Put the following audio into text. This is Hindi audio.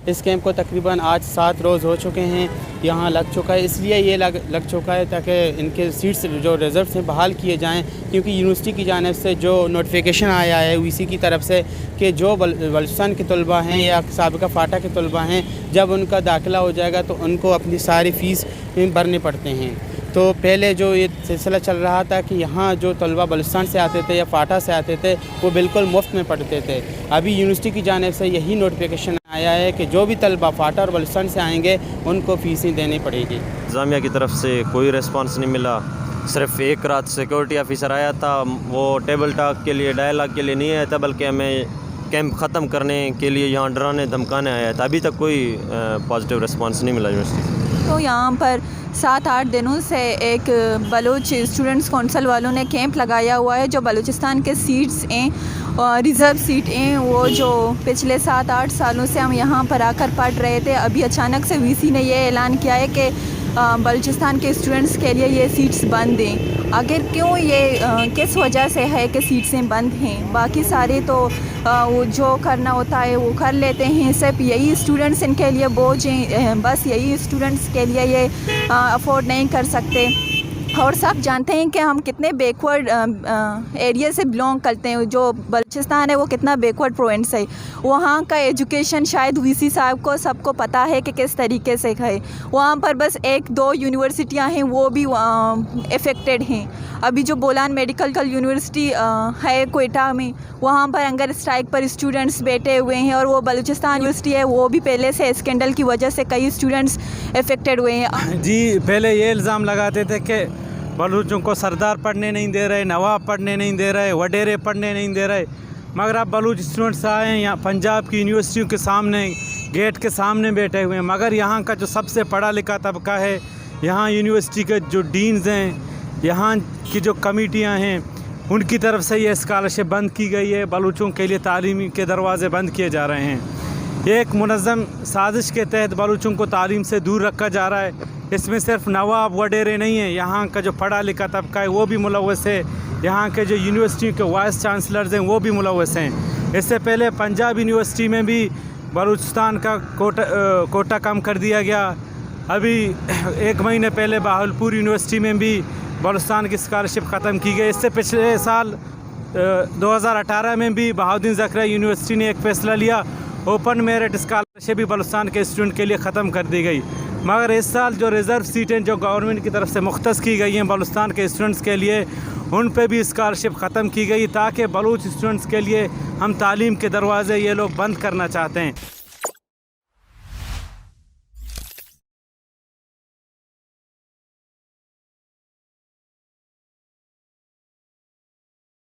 इस कैंप को तकरीबन आज 7 रोज़ हो चुके हैं, यहाँ लग चुका है। इसलिए ये लग चुका है ताकि इनके सीट्स जो रिज़र्व हैं बहाल किए जाएँ, क्योंकि यूनिवर्सिटी की जानिब से जो नोटिफिकेशन आया है वीसी की तरफ से कि जो बलूचिस्तान के तलबा हैं या साबिका फ़ाटा के तलबा हैं, जब उनका दाखिला हो जाएगा तो उनको अपनी सारी फ़ीस भरने पड़ते हैं। तो पहले जो ये सिलसिला चल रहा था कि यहाँ जो तलबा बलूचिस्तान से आते थे या फ़ाटा से आते थे वो बिल्कुल मुफ्त में पढ़ते थे। अभी यूनिवर्सिटी की जानिब से यही नोटिफिकेशन आया है कि जो भी तलबा फ़ाटा और बलूचिस्तान से आएंगे उनको फ़ीसें देनी पड़ेगी। इंतज़ामिया की तरफ से कोई रिस्पांस नहीं मिला। सिर्फ एक रात सिक्योरिटी ऑफिसर आया था, वो टेबल टॉक के लिए, डायलॉग के लिए नहीं आया था, बल्कि हमें कैंप ख़त्म करने के लिए यहाँ डराने धमकाने आया था। अभी तक कोई पॉजिटिव रिस्पांस नहीं मिला यूनिवर्सिटी से। तो यहाँ पर 7-8 दिनों से एक बलूच स्टूडेंट्स कौंसिल वालों ने कैंप लगाया हुआ है। जो बलूचिस्तान के सीट्स हैं और रिज़र्व सीट हैं, वो जो पिछले 7-8 सालों से हम यहाँ पर आकर पढ़ रहे थे, अभी अचानक से वीसी ने ये ऐलान किया है कि बलूचिस्तान के स्टूडेंट्स के लिए ये सीट्स बंद हैं। आखिर क्यों ये किस वजह से है कि सीट्सें बंद हैं? बाकी सारे तो वो जो करना होता है वो कर लेते हैं, सिर्फ यही स्टूडेंट्स इनके लिए बोझ हैं। बस यही स्टूडेंट्स के लिए ये अफोर्ड नहीं कर सकते। और सब जानते हैं कि हम कितने बैकवर्ड एरिया से बिलोंग करते हैं। जो बलूचिस्तान है वो कितना बैकवर्ड प्रोविंस है। वहाँ का एजुकेशन शायद वीसी साहब को सबको पता है कि किस तरीके से है। वहाँ पर बस 1-2 यूनिवर्सिटियाँ हैं, वो भी अफेक्टेड हैं। अभी जो बोलान मेडिकल यूनिवर्सिटी है कोयटा में, वहाँ पर हंगर स्ट्राइक पर स्टूडेंट्स बैठे हुए हैं। और वो बलूचिस्तान यूनिवर्सिटी है, वो भी पहले से स्कैंडल की वजह से कई स्टूडेंट्स अफेक्टेड हुए हैं। जी, पहले ये इल्ज़ाम लगाते थे कि बलूचों को सरदार पढ़ने नहीं दे रहे, नवाब पढ़ने नहीं दे रहे, वडेरे पढ़ने नहीं दे रहे। मगर अब बलूच स्टूडेंट्स आए हैं यहाँ पंजाब की यूनिवर्सिटियों के सामने, गेट के सामने बैठे हुए हैं। मगर यहाँ का जो सबसे पढ़ा लिखा तबका है, यहाँ यूनिवर्सिटी के जो डीन्स हैं, यहाँ की जो कमेटियाँ हैं, उनकी तरफ से ये स्कॉलरशिप बंद की गई है। बलूचों के लिए तालीम के दरवाज़े बंद किए जा रहे हैं। एक मुनज़्ज़म साजिश के तहत बलूचों को तालीम से दूर रखा जा रहा है। इसमें सिर्फ नवाब वडेरे नहीं है, यहाँ का जो पढ़ा लिखा तबका है वो भी मुलव्वस है। यहाँ के जो यूनिवर्सिटी के वाइस चांसलर्स हैं वो भी मुलव्वस हैं। इससे पहले पंजाब यूनिवर्सिटी में भी बलूचिस्तान का कोटा कम कर दिया गया। अभी 1 महीने पहले बहावलपुर यूनिवर्सिटी में भी बलूचिस्तान की स्कॉलरशिप ख़त्म की गई। इससे पिछले साल 2018 में भी बहाउद्दीन ज़करिया यूनिवर्सिटी ने एक फ़ैसला लिया, ओपन मेरिट स्कॉलरशिप भी बलूचिस्तान के स्टूडेंट के लिए ख़त्म कर दी गई। मगर इस साल जो रिज़र्व सीटें जो गवर्नमेंट की तरफ से मुख्तस की गई हैं बलूचिस्तान के स्टूडेंट्स के लिए, उन पे भी स्कॉलरशिप ख़त्म की गई, ताकि बलूच स्टूडेंट्स के लिए हम तालीम के दरवाज़े ये लोग बंद करना चाहते हैं।